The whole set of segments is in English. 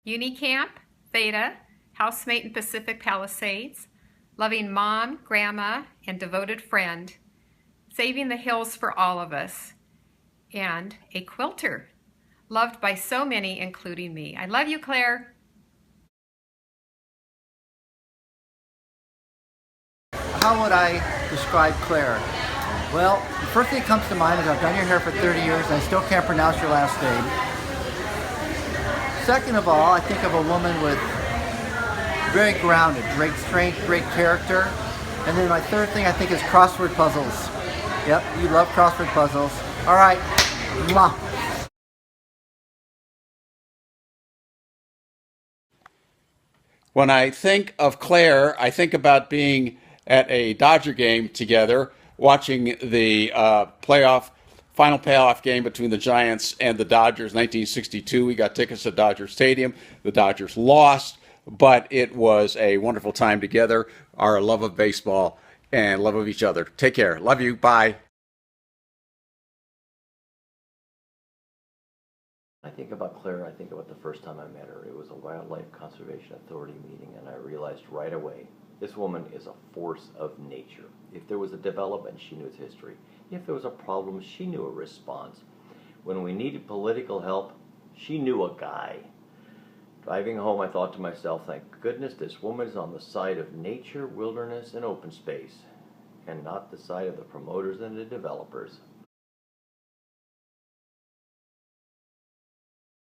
Unicamp, Theta, housemate in Pacific Palisades, loving mom, grandma, and devoted friend, saving the hills for all of us, and a quilter, loved by so many, including me. I love you, Claire. How would I describe Claire? Well, the first thing that comes to mind is I've done your hair for 30 years and I still can't pronounce your last name. Second of all, I think of a woman with very grounded, great strength, great character. And then my third thing I think is crossword puzzles. Yep, you love crossword puzzles. All right. Mwah. When I think of Claire, I think about being at a Dodger game together, watching the final playoff game between the Giants and the Dodgers, 1962. We got tickets to Dodger Stadium. The Dodgers lost, but it was a wonderful time together. Our love of baseball and love of each other. Take care. Love you. Bye. I think about Claire, I think about the first time I met her. It was a Wildlife Conservation Authority meeting, and I realized right away, this woman is a force of nature. If there was a development, she knew its history. If there was a problem, she knew a response. When we needed political help, she knew a guy. Driving home, I thought to myself, thank goodness this woman is on the side of nature, wilderness, and open space, and not the side of the promoters and the developers.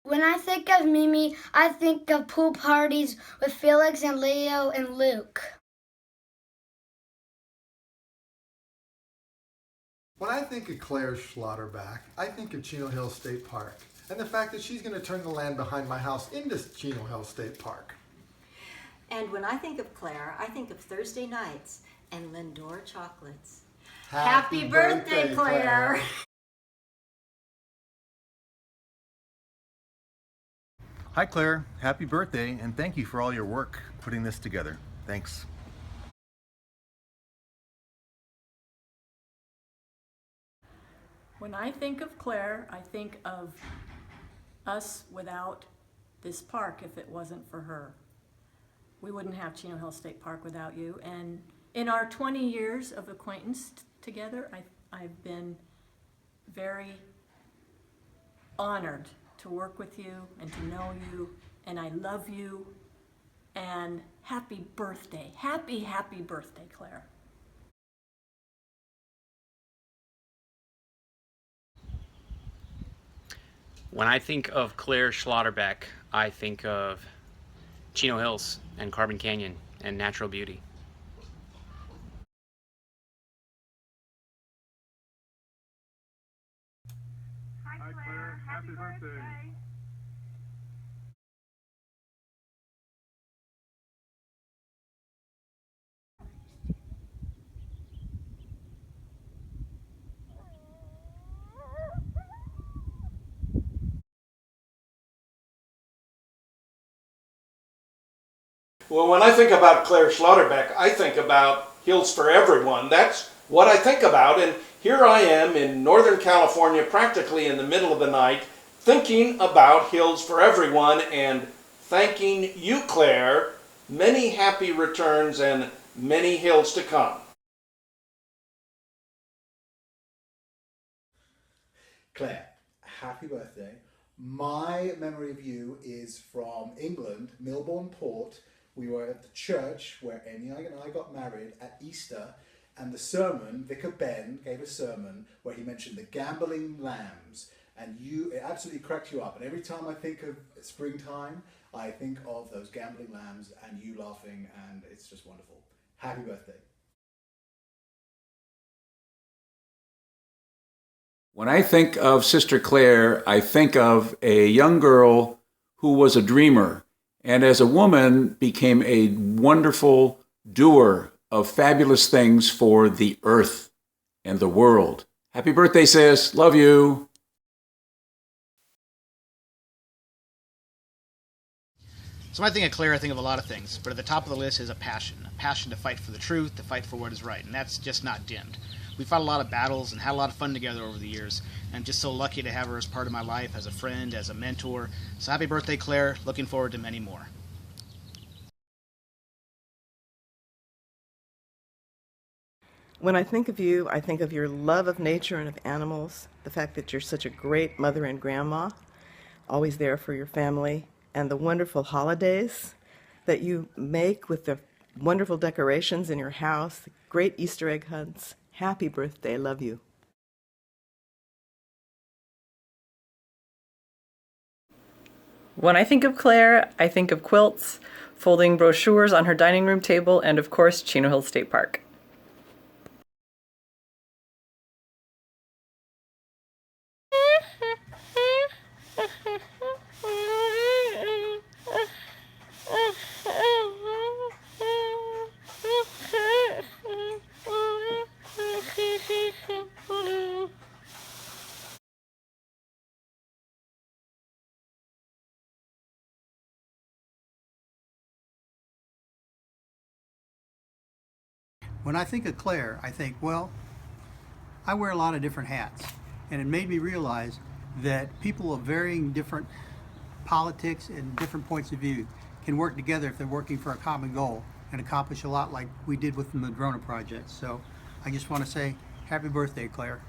When I think of Mimi, I think of pool parties with Felix and Leo and Luke. When I think of Claire Schlotterbeck, I think of Chino Hills State Park and the fact that she's going to turn the land behind my house into Chino Hills State Park. And when I think of Claire, I think of Thursday nights and Lindor chocolates. Happy birthday, Claire! Hi Claire, happy birthday, and thank you for all your work putting this together. Thanks. When I think of Claire, I think of us without this park if it wasn't for her. We wouldn't have Chino Hills State Park without you. And in our 20 years of acquaintance together, I've been very honored to work with you and to know you, and I love you, and happy birthday. Happy birthday, Claire. When I think of Claire Schlotterbeck, I think of Chino Hills and Carbon Canyon and natural beauty. Hi Claire, happy birthday. Well, when I think about Claire Schlotterbeck, I think about Hills for Everyone. That's what I think about. And here I am in Northern California, practically in the middle of the night, thinking about Hills for Everyone and thanking you, Claire. Many happy returns and many hills to come. Claire, happy birthday. My memory of you is from England, Milbourne Port. We were at the church where Enya and I got married at Easter, and the sermon, Vicar Ben gave a sermon where he mentioned the gambling lambs, and it absolutely cracked you up. And every time I think of springtime, I think of those gambling lambs and you laughing, and it's just wonderful. Happy birthday. When I think of Sister Claire, I think of a young girl who was a dreamer, and as a woman became a wonderful doer of fabulous things for the earth and the world. Happy birthday, sis. Love you. So when I think of Claire, I think of a lot of things, but at the top of the list is a passion to fight for the truth, to fight for what is right, and that's just not dimmed. We fought a lot of battles and had a lot of fun together over the years. And I'm just so lucky to have her as part of my life, as a friend, as a mentor. So happy birthday, Claire. Looking forward to many more. When I think of you, I think of your love of nature and of animals, the fact that you're such a great mother and grandma, always there for your family, and the wonderful holidays that you make with the wonderful decorations in your house, the great Easter egg hunts. Happy birthday. Love you. When I think of Claire, I think of quilts, folding brochures on her dining room table, and of course, Chino Hills State Park. When I think of Claire, I think, well, I wear a lot of different hats, and it made me realize that people of varying different politics and different points of view can work together if they're working for a common goal and accomplish a lot like we did with the Madrona project. So I just want to say happy birthday, Claire.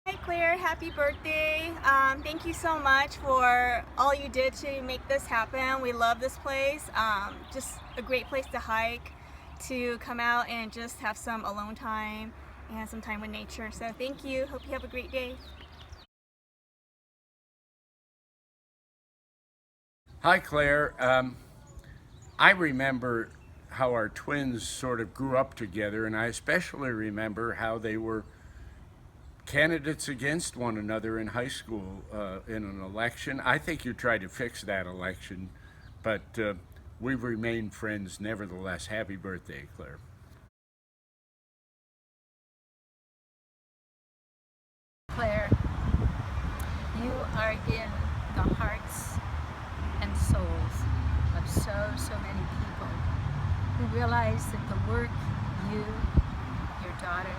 Hi Claire, happy birthday. Thank you so much for all you did to make this happen. We love this place. Just a great place to hike, to come out and just have some alone time and some time with nature. So thank you. Hope you have a great day. Hi Claire. I remember how our twins sort of grew up together, and I especially remember how they were candidates against one another in high school in an election. I think you tried to fix that election, but we've remained friends nevertheless. Happy birthday, Claire. Claire, you are in the hearts and souls of so many people who realize that the work you, your daughter,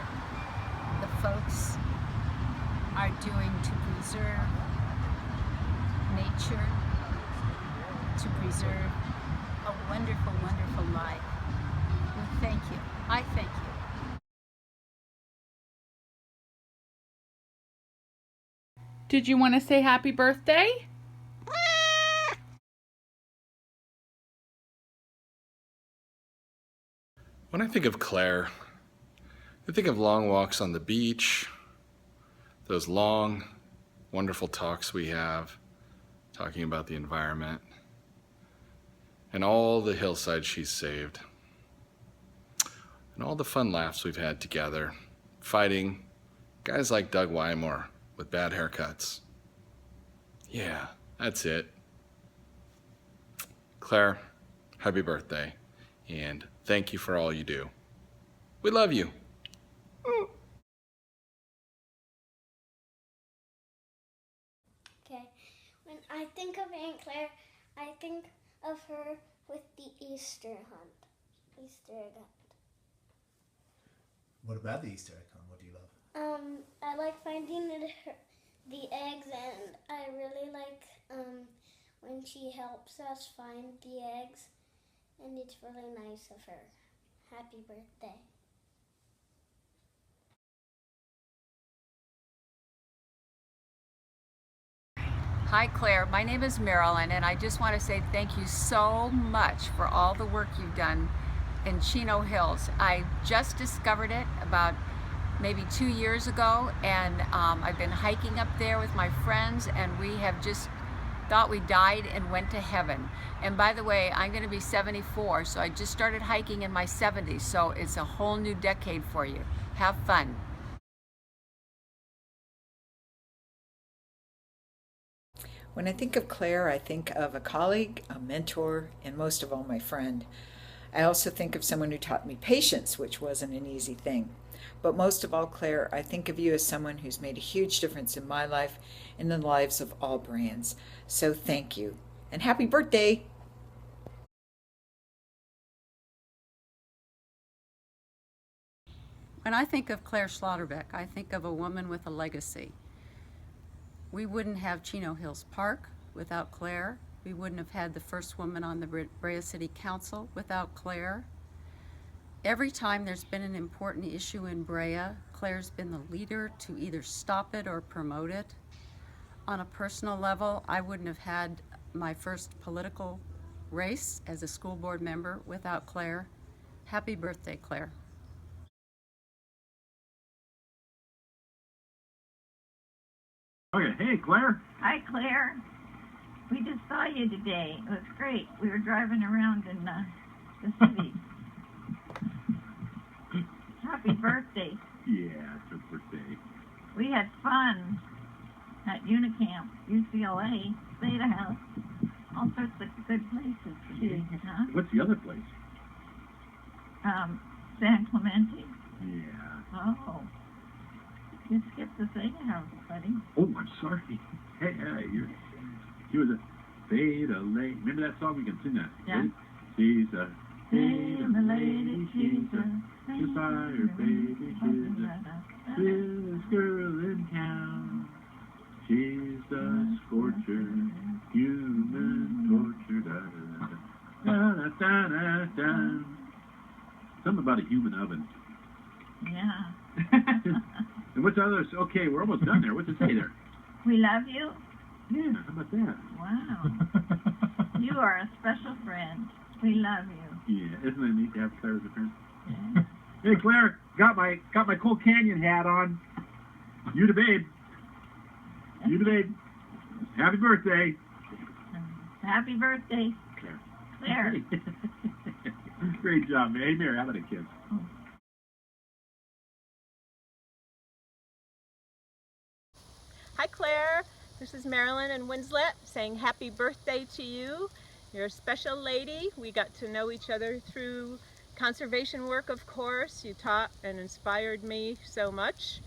the folks are doing to preserve nature, to preserve a wonderful, wonderful life. We thank you. I thank you. Did you want to say happy birthday? When I think of Claire, I think of long walks on the beach, those long, wonderful talks we have, talking about the environment, and all the hillsides she's saved, and all the fun laughs we've had together, fighting guys like Doug Wymore with bad haircuts. Yeah, that's it. Claire, happy birthday, and thank you for all you do. We love you. Okay, when I think of Aunt Claire, I think of her with the Easter hunt. Easter egg hunt. What about the Easter egg hunt? What do you love? I like finding the eggs, and I really like when she helps us find the eggs, and it's really nice of her. Happy birthday. Hi Claire, my name is Marilyn, and I just want to say thank you so much for all the work you've done in Chino Hills. I just discovered it about maybe 2 years ago, and I've been hiking up there with my friends, and we have just thought we died and went to heaven. And by the way, I'm going to be 74, so I just started hiking in my 70s, so it's a whole new decade for you. Have fun. When I think of Claire, I think of a colleague, a mentor, and most of all, my friend. I also think of someone who taught me patience, which wasn't an easy thing. But most of all, Claire, I think of you as someone who's made a huge difference in my life and in the lives of all brands. So thank you, and happy birthday! When I think of Claire Schlotterbeck, I think of a woman with a legacy. We wouldn't have Chino Hills Park without Claire. We wouldn't have had the first woman on the Brea City Council without Claire. Every time there's been an important issue in Brea, Claire's been the leader to either stop it or promote it. On a personal level, I wouldn't have had my first political race as a school board member without Claire. Happy birthday, Claire. Okay, hey Claire. Hi, Claire. We just saw you today. It was great. We were driving around in the city. Happy birthday. Yeah, it's her birthday. We had fun at Unicamp, UCLA, Theta House, all sorts of good places to do. Huh? What's the other place? San Clemente. Yeah. Oh. You skipped the Theta House, buddy. Oh, I'm sorry. Hey, he was a Theta lady. Remember that song? We can sing that. Yeah. Ready? She's a Theta lady, she's a she's a fire baby, she's the sweetest girl in town. She's the scorcher, human torture. Da da da da da da. Something about a human oven. Yeah. And what's the others? Okay, we're almost done there. What's it say there? We love you. Yeah, how about that? Wow. You are a special friend. We love you. Yeah, isn't it neat to have Claire as a friend? Yeah. Hey Claire, got my cool Canyon hat on. You the babe. You the babe. Happy birthday. Happy birthday, Claire. Great job, man. Hey Mary, how about it, kids? Hi Claire, this is Marilyn and Winslet saying happy birthday to you. You're a special lady. We got to know each other through conservation work, of course. You taught and inspired me so much,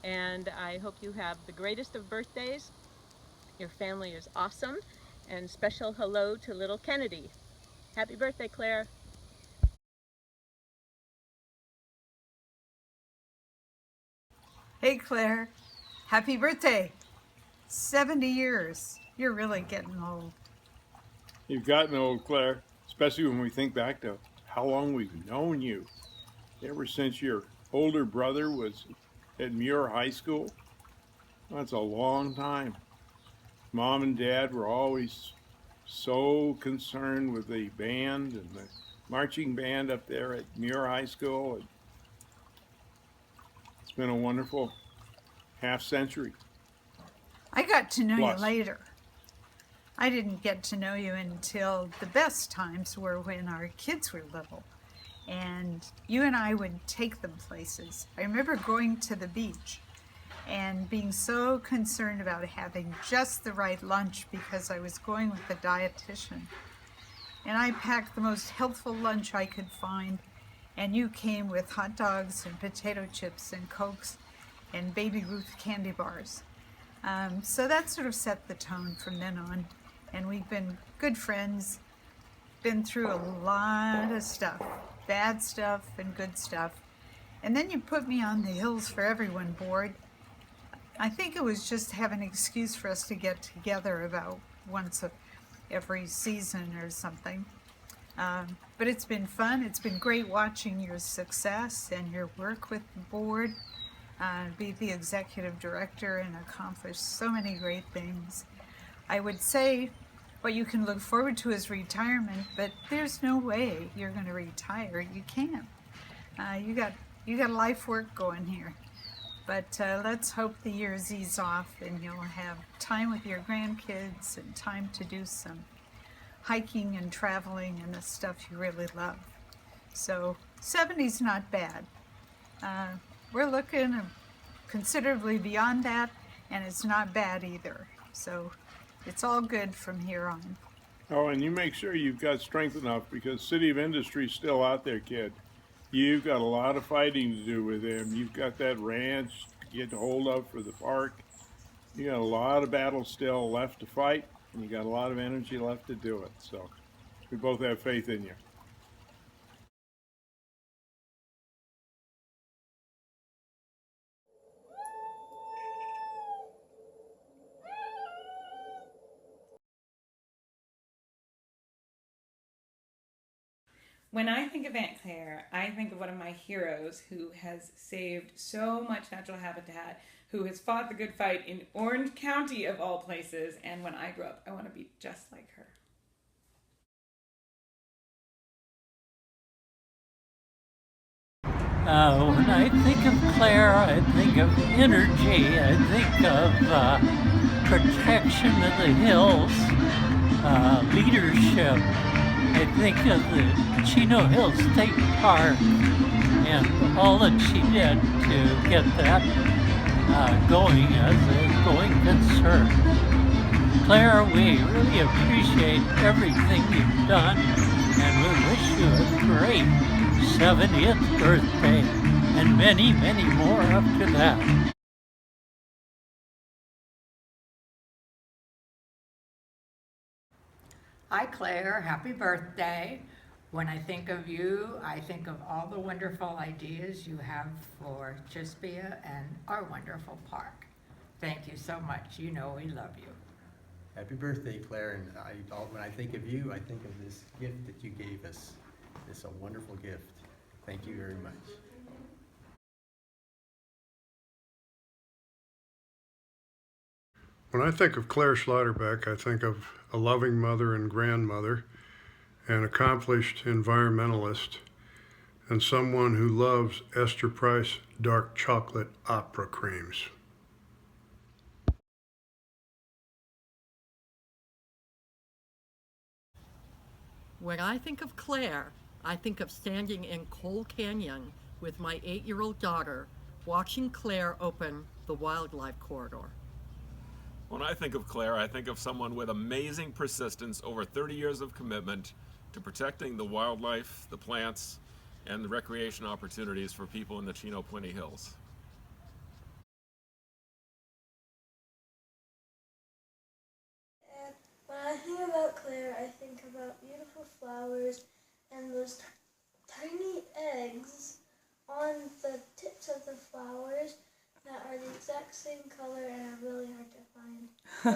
and I hope you have the greatest of birthdays. Your family is awesome, and special hello to little Kennedy. Happy birthday, Claire. Hey Claire, happy birthday. 70 years. You're really getting old. You've gotten old, Claire, especially when we think back to how long we've known you. Ever since your older brother was at Muir High School. That's a long time. Mom and Dad were always so concerned with the band and the marching band up there at Muir High School. It's been a wonderful half century. I got to know Plus. you later. I didn't get to know you until the best times were when our kids were little. And you and I would take them places. I remember going to the beach and being so concerned about having just the right lunch because I was going with a dietitian. And I packed the most healthful lunch I could find, and you came with hot dogs and potato chips and Cokes and Baby Ruth candy bars. So that sort of set the tone from then on, and we've been good friends, been through a lot of stuff, bad stuff and good stuff. And then you put me on the Hills for Everyone board. I think it was just to have an excuse for us to get together about once every season or something. But it's been fun. It's been great watching your success and your work with the board, be the executive director and accomplish so many great things. I would say what you can look forward to is retirement, but there's no way you're going to retire. You can't. You got life work going here. But let's hope the years ease off and you'll have time with your grandkids and time to do some hiking and traveling and the stuff you really love. So 70's not bad. We're looking considerably beyond that, and it's not bad either. So it's all good from here on. Oh, and you make sure you've got strength enough, because City of Industry's still out there, kid. You've got a lot of fighting to do with them. You've got that ranch to get hold of for the park. You got a lot of battles still left to fight, and you got a lot of energy left to do it. So we both have faith in you. When I think of Aunt Claire, I think of one of my heroes who has saved so much natural habitat, who has fought the good fight in Orange County of all places, and when I grow up, I want to be just like her. When I think of Claire, I think of energy, I think of protection of the hills, leadership. I think of the Chino Hills State Park and all that she did to get that going as a going concern. Claire, we really appreciate everything you've done, and we wish you a great 70th birthday and many, many more after that. Hi Claire, happy birthday. When I think of you, I think of all the wonderful ideas you have for Chispia and our wonderful park. Thank you so much. You know we love you. Happy birthday, Claire, and when I think of you, I think of this gift that you gave us. It's a wonderful gift. Thank you very much. When I think of Claire Schlotterbeck, I think of a loving mother and grandmother, an accomplished environmentalist, and someone who loves Esther Price dark chocolate opera creams. When I think of Claire, I think of standing in Coal Canyon with my 8-year-old daughter, watching Claire open the wildlife corridor. When I think of Claire, I think of someone with amazing persistence over 30 years of commitment to protecting the wildlife, the plants, and the recreation opportunities for people in the Chino Puente Hills. And when I think about Claire, I think about beautiful flowers and those tiny eggs on the tips of the flowers that are the exact same color and are really hard to find.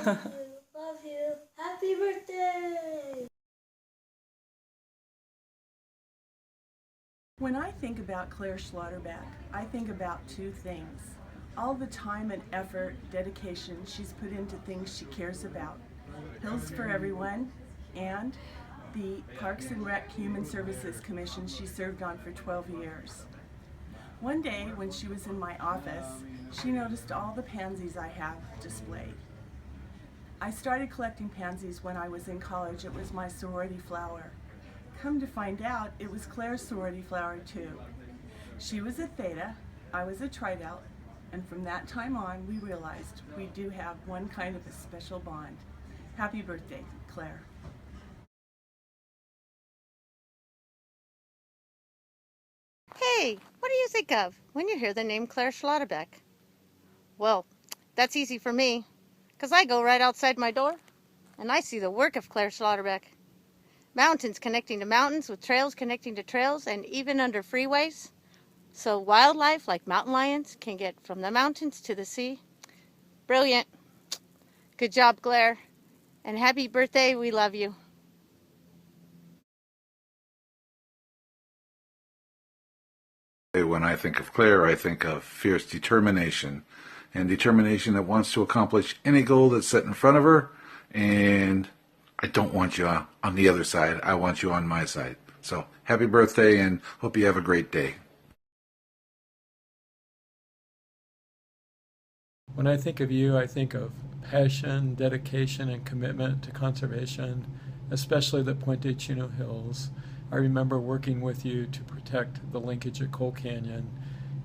Thank you. Love you. Happy birthday! When I think about Claire Schlotterbeck, I think about two things. All the time and effort, dedication she's put into things she cares about. Hills for Everyone and the Parks and Rec Human Services Commission she served on for 12 years. One day when she was in my office, she noticed all the pansies I have displayed. I started collecting pansies when I was in college. It was my sorority flower. Come to find out, it was Claire's sorority flower too. She was a Theta, I was a Tridelt, and from that time on we realized we do have one kind of a special bond. Happy birthday, Claire. Hey, what do you think of when you hear the name Claire Schlotterbeck? Well, that's easy for me, because I go right outside my door and I see the work of Claire Schlotterbeck. Mountains connecting to mountains with trails connecting to trails and even under freeways. So wildlife like mountain lions can get from the mountains to the sea. Brilliant. Good job, Claire. And happy birthday, we love you. When I think of Claire, I think of fierce determination, and determination that wants to accomplish any goal that's set in front of her, and I don't want you on the other side. I want you on my side. So happy birthday, and hope you have a great day. When I think of you, I think of passion, dedication, and commitment to conservation, especially the Puente Chino Hills. I remember working with you to protect the linkage at Coal Canyon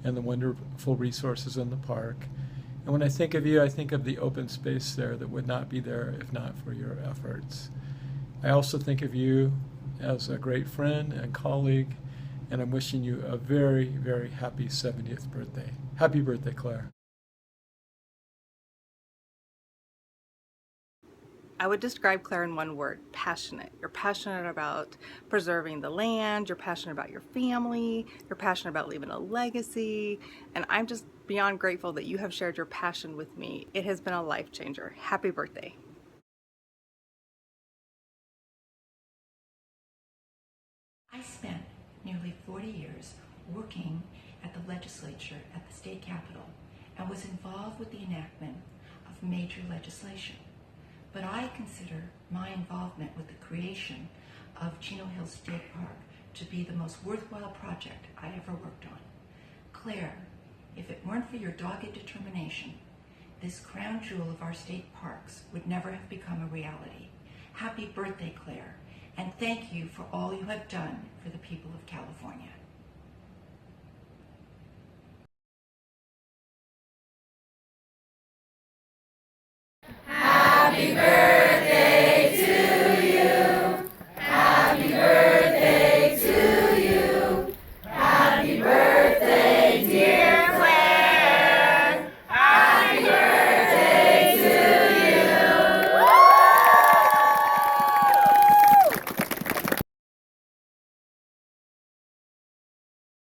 and the wonderful resources in the park. And when I think of you, I think of the open space there that would not be there if not for your efforts. I also think of you as a great friend and colleague, and I'm wishing you a very, very happy 70th birthday. Happy birthday, Claire. I would describe Claire in one word: passionate. You're passionate about preserving the land, you're passionate about your family, you're passionate about leaving a legacy, and I'm just beyond grateful that you have shared your passion with me. It has been a life changer. Happy birthday. I spent working at the legislature at the state capitol and was involved with the enactment of major legislation. But I consider my involvement with the creation of Chino Hills State Park to be the most worthwhile project I ever worked on. Claire, if it weren't for your dogged determination, this crown jewel of our state parks would never have become a reality. Happy birthday, Claire, and thank you for all you have done for the people of California.